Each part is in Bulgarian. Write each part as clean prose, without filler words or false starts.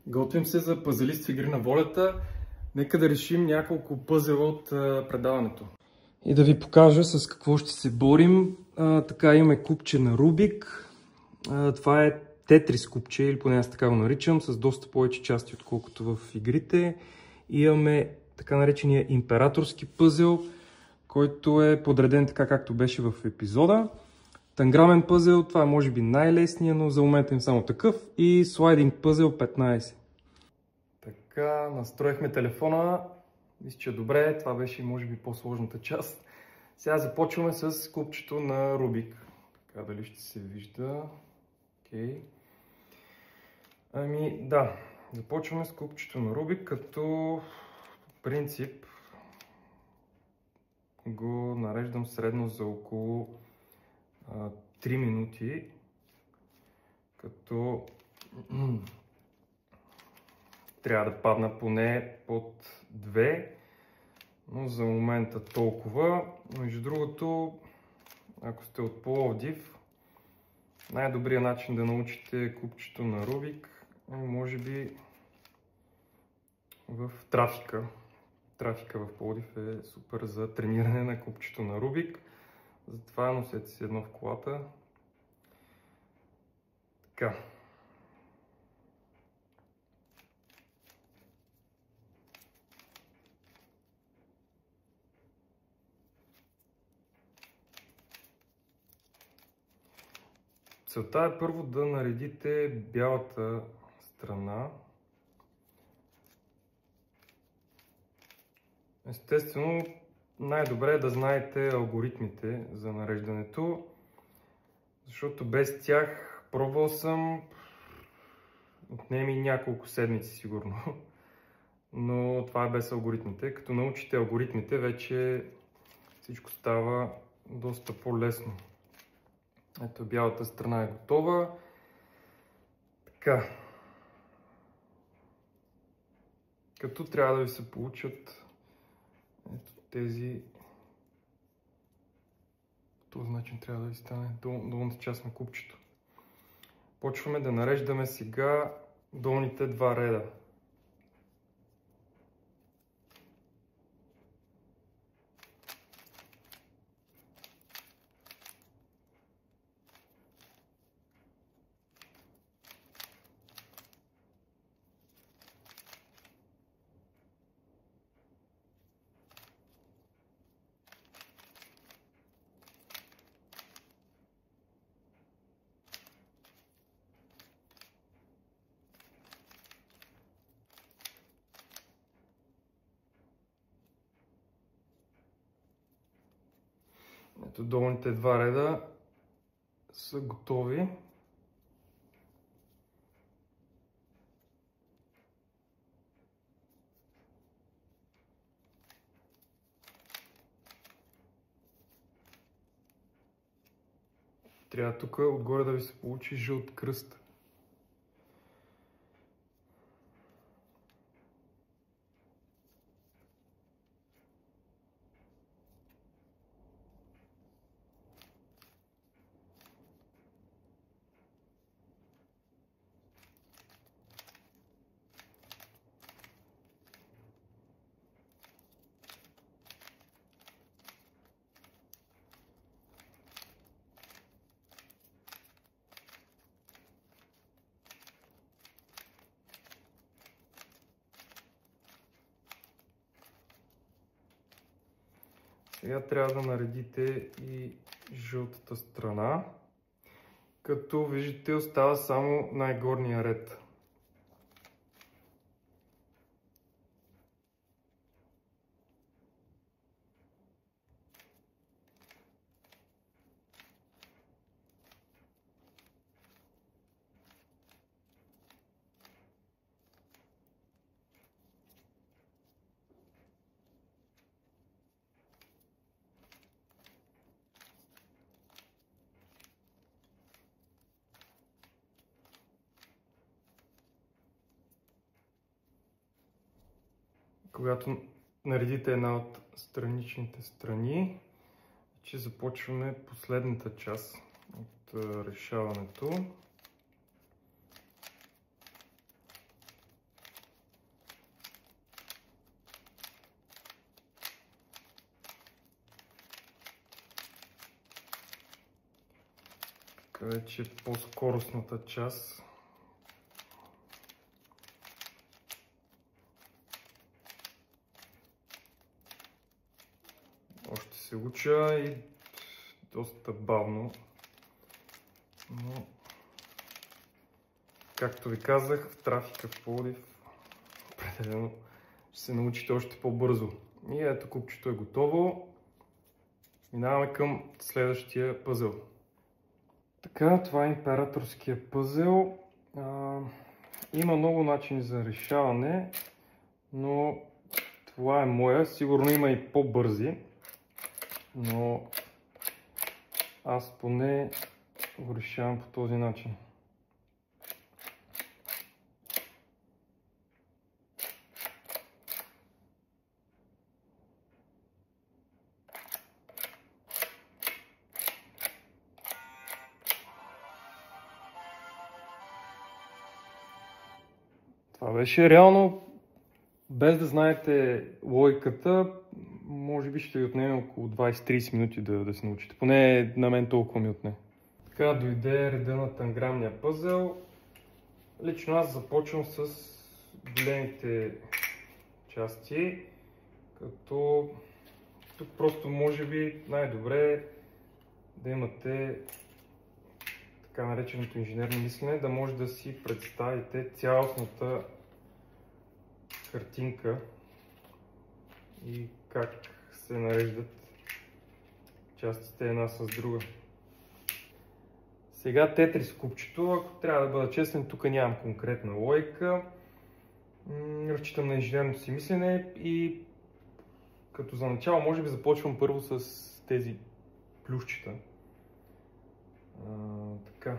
Готвим се за пъзелист в игри на волята. Нека да решим няколко пъзела от предаването. И да ви покажа с какво ще се борим. Така имаме купче на Рубик. Това е Тетрис купче, или поне аз така го наричам, с доста повече части, отколкото в игрите. Имаме така наречения императорски пъзел, който е подреден така както беше в епизода. Танграмен пъзел, това е може би най-лесният, но за момента им само такъв. И слайдинг пъзел 15. Така, настроихме телефона. Мисля, че е добре. Това беше може би по-сложната част. Сега започваме с купчето на Рубик. Така, дали ще се вижда? Окей. Ами, да. Започваме с купчето на Рубик, като по принцип го нареждам средно за около 3 минути, като трябва да падна поне под 2, но за момента толкова. Между другото, ако сте от Пловдив, най-добрият начин да научите купчето на Рубик е може би в трафика. Трафика в Пловдив е супер за трениране на купчето на Рубик. Затова носете си едно в колата. Така. Целта е първо да наредите бялата страна. Естествено, най-добре е да знаете алгоритмите за нареждането, защото без тях пробвал съм, отнеми няколко седмици сигурно, но това е без алгоритмите. Като научите алгоритмите, вече всичко става доста по-лесно. Ето, бялата страна е готова. Така. Като трябва да ви се получат ето тези. По този начин трябва да ви стане долната част на купчето. Почваме да нареждаме сега долните два реда. Ето, долните два реда са готови. Трябва тук отгоре да ви се получи жълт кръст. Сега трябва да наредите и жълтата страна, като виждате остава само най-горния ред. Когато наредите една от страничните страни, че започваме последната част от решаването. вече е по-скоростната част. Още се уча и доста бавно, но както ви казах, в трафика в Пловдив определено ще се научите още по-бързо. И ето, купчето е готово. Минаваме към следващия пъзел. Така, това е императорския пъзел. Има много начини за решаване, но това е моя. Сигурно има и по-бързи, но аз поне го решавам по този начин. Това беше реално, без да знаете логиката, може би ще ви отнеме около 20-30 минути да се научите. Поне на мен толкова ми отне. Така дойде реда на танграмния пъзел. Лично аз започвам с големите части, като тук просто може би най-добре да имате така нареченото инженерно мислене, да може да си представите цялостната картинка и как се нареждат частите една с друга. Сега Тетрис купчето, ако трябва да бъда честен, тук нямам конкретна логика. Разчитам на инженерното си мислене и като за начало може би започвам първо с тези плюсчета. Така.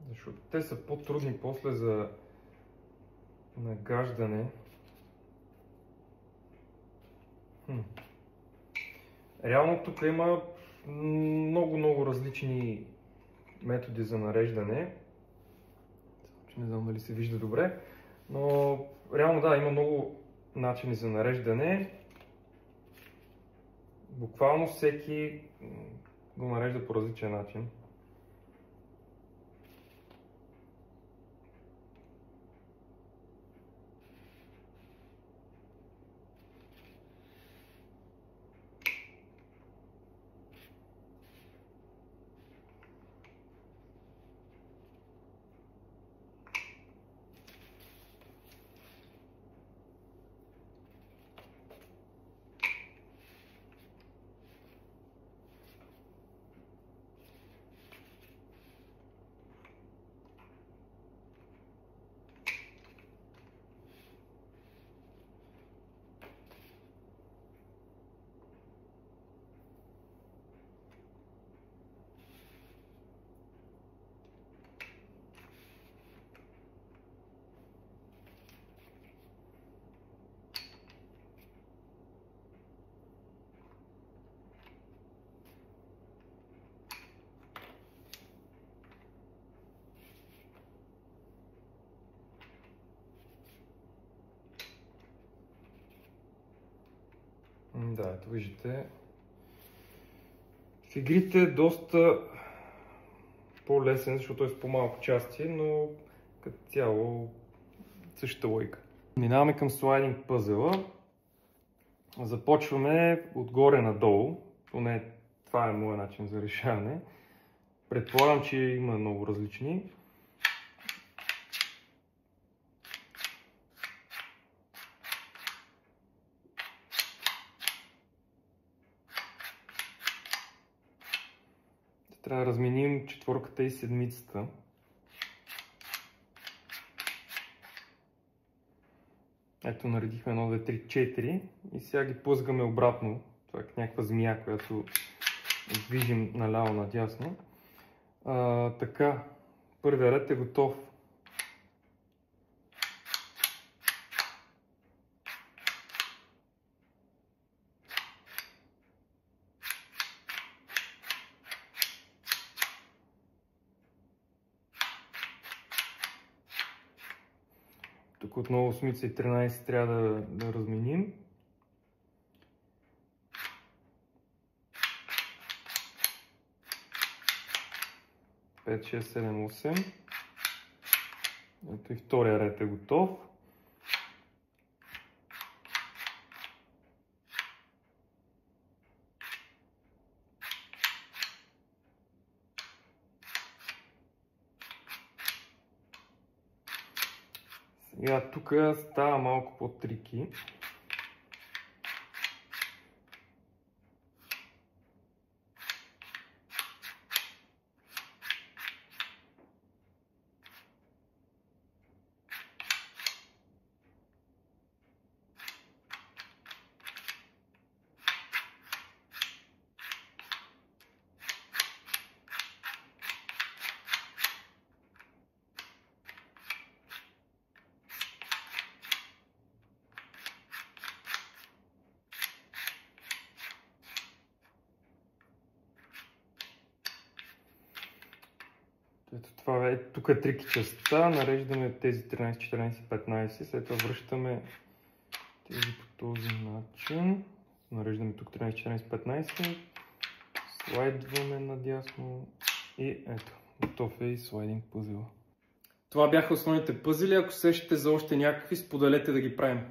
Защото те са по-трудни после за нагаждане. Реално тук има много различни методи за нареждане. Не знам дали се вижда добре, но реално да, има много начини за нареждане. Буквално всеки го нарежда по различен начин. Да, ето виждате. В игрите е доста по-лесен, защото е с по-малко части, но като цяло същата логика. Минаваме към слайдинг пъзела. Започваме отгоре надолу, поне това е моят начин за решаване. Предполагам, че има много различни. Трябва да разменим четворката и седмицата. Ето наредихме 1, 2, 3, 4 и сега ги плъзгаме обратно. Това е някаква змия, която движим наляво надясно. Така, първия ред е готов. Тук отново 8 и 13 трябва да разменим. 5, 6, 7, 8. Ето и втория ред е готов. Сега тук става малко по-трики. Ето това е, тук е трики частта, нареждаме тези 13, 14, 15, след това връщаме тези по този начин, нареждаме тук 13, 14, 15, слайдваме надясно и ето, готов е и слайдинг пъзела. Това бяха основните пъзели, ако сещате за още някакви, споделете да ги правим.